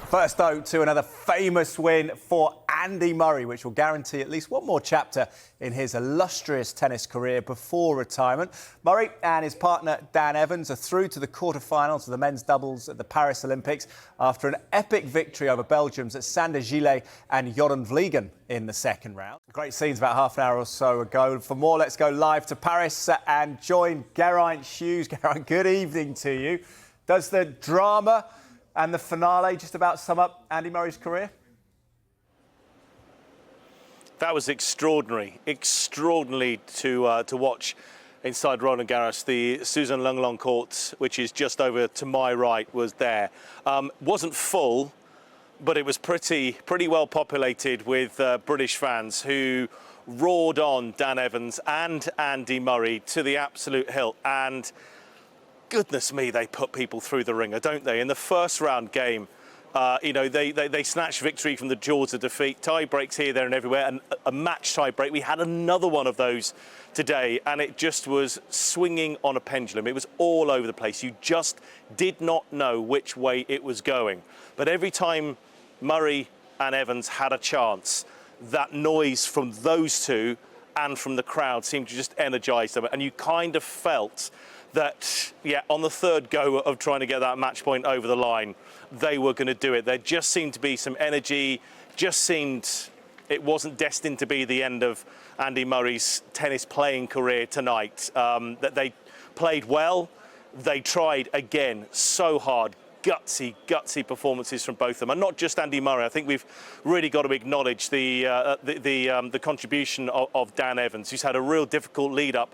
First, though, to another famous win for Andy Murray, which will guarantee at least one more chapter in his illustrious tennis career before retirement. Murray and his partner Dan Evans are through to the quarter-finals of the men's doubles at the Paris Olympics after an epic victory over Belgium's Sander Gillet and Joran Vliegen in the second round. Great scenes about half an hour or so ago. For more, let's go live to Paris and join Geraint Hughes. Geraint, good evening to you. Does the drama and the finale just about sum up Andy Murray's career? That was extraordinary to watch inside Roland Garros. The Suzanne Lenglen court, which is just over to my right, was there. Wasn't full, but it was pretty well populated with British fans who roared on Dan Evans and Andy Murray to the absolute hilt. And goodness me, they put people through the ringer, don't they? In the first round game, they snatched victory from the jaws of defeat. Tie breaks here, there and everywhere, and a match tie break. We had another one of those today, and it just was swinging on a pendulum. It was all over the place. You just did not know which way it was going. But every time Murray and Evans had a chance, that noise from those two and from the crowd seemed to just energise them. And you kind of felt that, yeah, on the third go of trying to get that match point over the line, they were going to do it. There just seemed to be some energy, just seemed it wasn't destined to be the end of Andy Murray's tennis playing career tonight. That they played well, they tried again so hard. Gutsy performances from both of them, and not just Andy Murray. I think we've really got to acknowledge the contribution of Dan Evans, who's had a real difficult lead up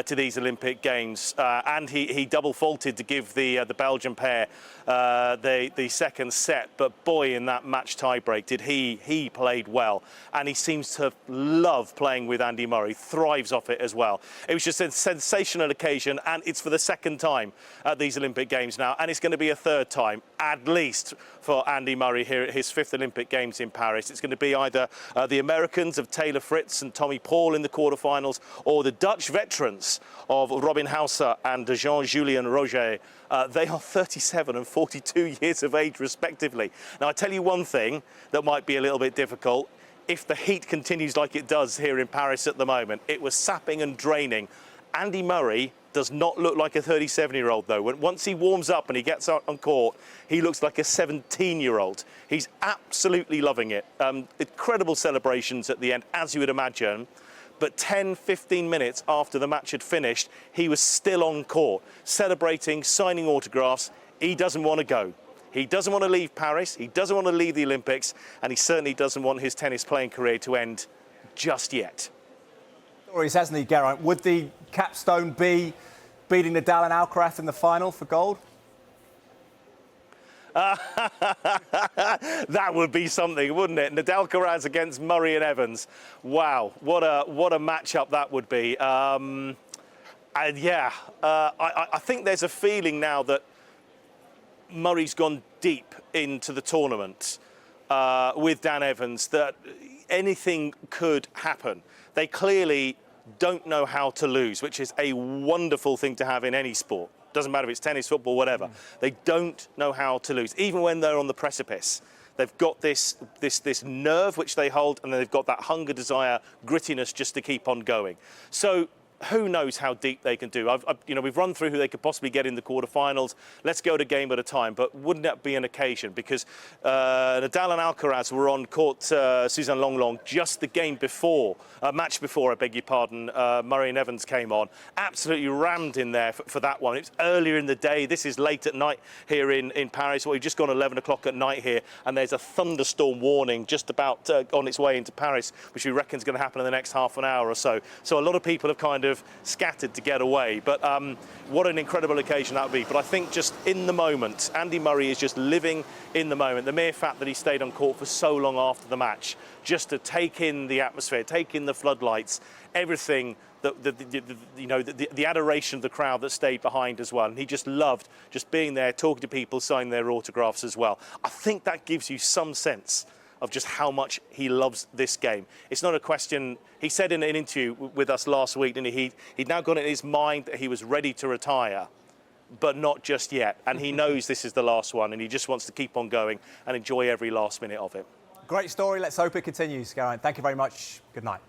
to these Olympic Games, and he double faulted to give the Belgian pair the second set. But boy, in that match tie break, did he played well, and he seems to love playing with Andy Murray, thrives off it as well. It was just a sensational occasion, and it's for the second time at these Olympic Games now, and it's going to be a third time at least for Andy Murray here at his fifth Olympic Games in Paris. It's going to be either the Americans of Taylor Fritz and Tommy Paul in the quarterfinals, or the Dutch veterans of Robin Hauser and Jean-Julien Roger. They are 37 and 42 years of age respectively. Now, I tell you one thing that might be a little bit difficult. If the heat continues like it does here in Paris at the moment, it was sapping and draining. Andy Murray does not look like a 37-year-old, though. Once he warms up and he gets out on court, he looks like a 17-year-old. He's absolutely loving it. Incredible celebrations at the end, as you would imagine. But 10, 15 minutes after the match had finished, he was still on court, celebrating, signing autographs. He doesn't want to go. He doesn't want to leave Paris. He doesn't want to leave the Olympics. And he certainly doesn't want his tennis playing career to end just yet. Stories, hasn't he, Geraint? Would the capstone be beating Nadal and Alcaraz in the final for gold? That would be something, wouldn't it? Nadal Alcaraz against Murray and Evans. Wow, what a matchup that would be. And yeah, I think there's a feeling now that Murray's gone deep into the tournament with Dan Evans, that anything could happen. They clearly don't know how to lose, which is a wonderful thing to have in any sport. Doesn't matter if it's tennis, football, whatever. They don't know how to lose, even when they're on the precipice. They've got this nerve which they hold, and then they've got that hunger, desire, grittiness just to keep on going. So who knows how deep they can do? We've run through who they could possibly get in the quarterfinals. Let's go to game at a time. But wouldn't that be an occasion? Because Nadal and Alcaraz were on court Suzanne Lenglen just the game before, match before, I beg your pardon. Murray and Evans came on. Absolutely rammed in there for that one. It was earlier in the day. This is late at night here in Paris. Well, we've just gone 11 o'clock at night here, and there's a thunderstorm warning just about on its way into Paris, which we reckon is going to happen in the next half an hour or so. So a lot of people have kind of scattered to get away, but what an incredible occasion that would be. But I think just in the moment, Andy Murray is just living in the moment. The mere fact that he stayed on court for so long after the match, just to take in the atmosphere, take in the floodlights, everything, the adoration of the crowd that stayed behind as well. And he just loved just being there, talking to people, signing their autographs as well. I think that gives you some sense of just how much he loves this game. It's not a question. He said in an interview with us last week, didn't he? He'd now got it in his mind that he was ready to retire. but not just yet. And he knows this is the last one, and he just wants to keep on going and enjoy every last minute of it. Great story. Let's hope it continues, Geraint. Thank you very much. Good night.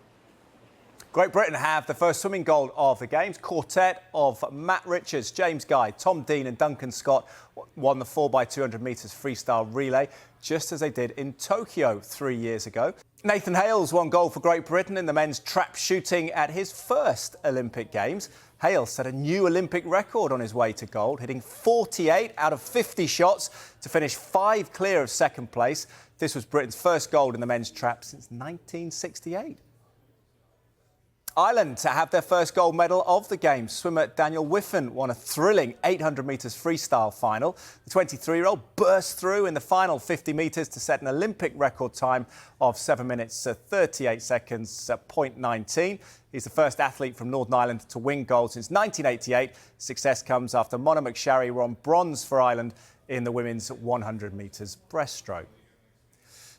Great Britain have the first swimming gold of the Games. Quartet of Matt Richards, James Guy, Tom Dean and Duncan Scott won the 4x200 metres freestyle relay, just as they did in Tokyo 3 years ago. Nathan Hales won gold for Great Britain in the men's trap shooting at his first Olympic Games. Hales set a new Olympic record on his way to gold, hitting 48 out of 50 shots to finish 5 clear of second place. This was Britain's first gold in the men's trap since 1968. Ireland to have their first gold medal of the Games. Swimmer Daniel Wiffen won a thrilling 800 metres freestyle final. The 23-year-old burst through in the final 50 metres to set an Olympic record time of 7 minutes 38 seconds at 0.19. He's the first athlete from Northern Ireland to win gold since 1988. Success comes after Mona McSharry won bronze for Ireland in the women's 100 metres breaststroke.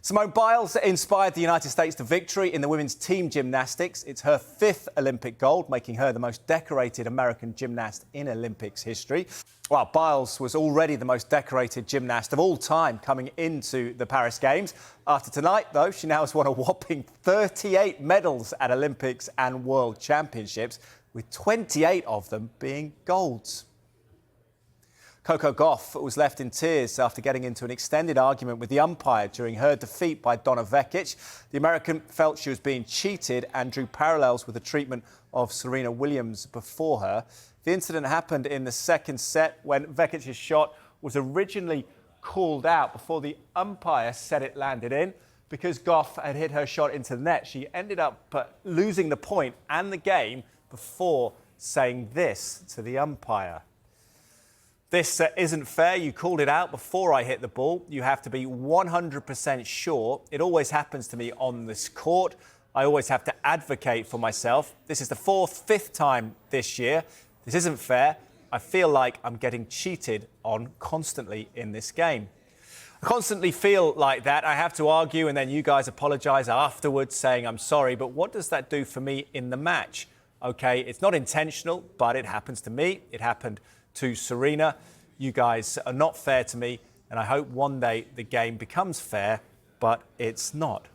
Simone Biles inspired the United States to victory in the women's team gymnastics. It's her 5th Olympic gold, making her the most decorated American gymnast in Olympics history. Well, Biles was already the most decorated gymnast of all time coming into the Paris Games. After tonight, though, she now has won a whopping 38 medals at Olympics and World Championships, with 28 of them being golds. Coco Gauff was left in tears after getting into an extended argument with the umpire during her defeat by Donna Vekic. The American felt she was being cheated and drew parallels with the treatment of Serena Williams before her. The incident happened in the second set when Vekic's shot was originally called out before the umpire said it landed in. Because Gauff had hit her shot into the net, she ended up losing the point and the game before saying this to the umpire. This isn't fair. You called it out before I hit the ball. You have to be 100% sure. It always happens to me on this court. I always have to advocate for myself. This is the 5th time this year. This isn't fair. I feel like I'm getting cheated on constantly in this game. I constantly feel like that. I have to argue and then you guys apologise afterwards saying I'm sorry. But what does that do for me in the match? OK, it's not intentional, but it happens to me. It happened to Serena. You guys are not fair to me, and I hope one day the game becomes fair, but it's not.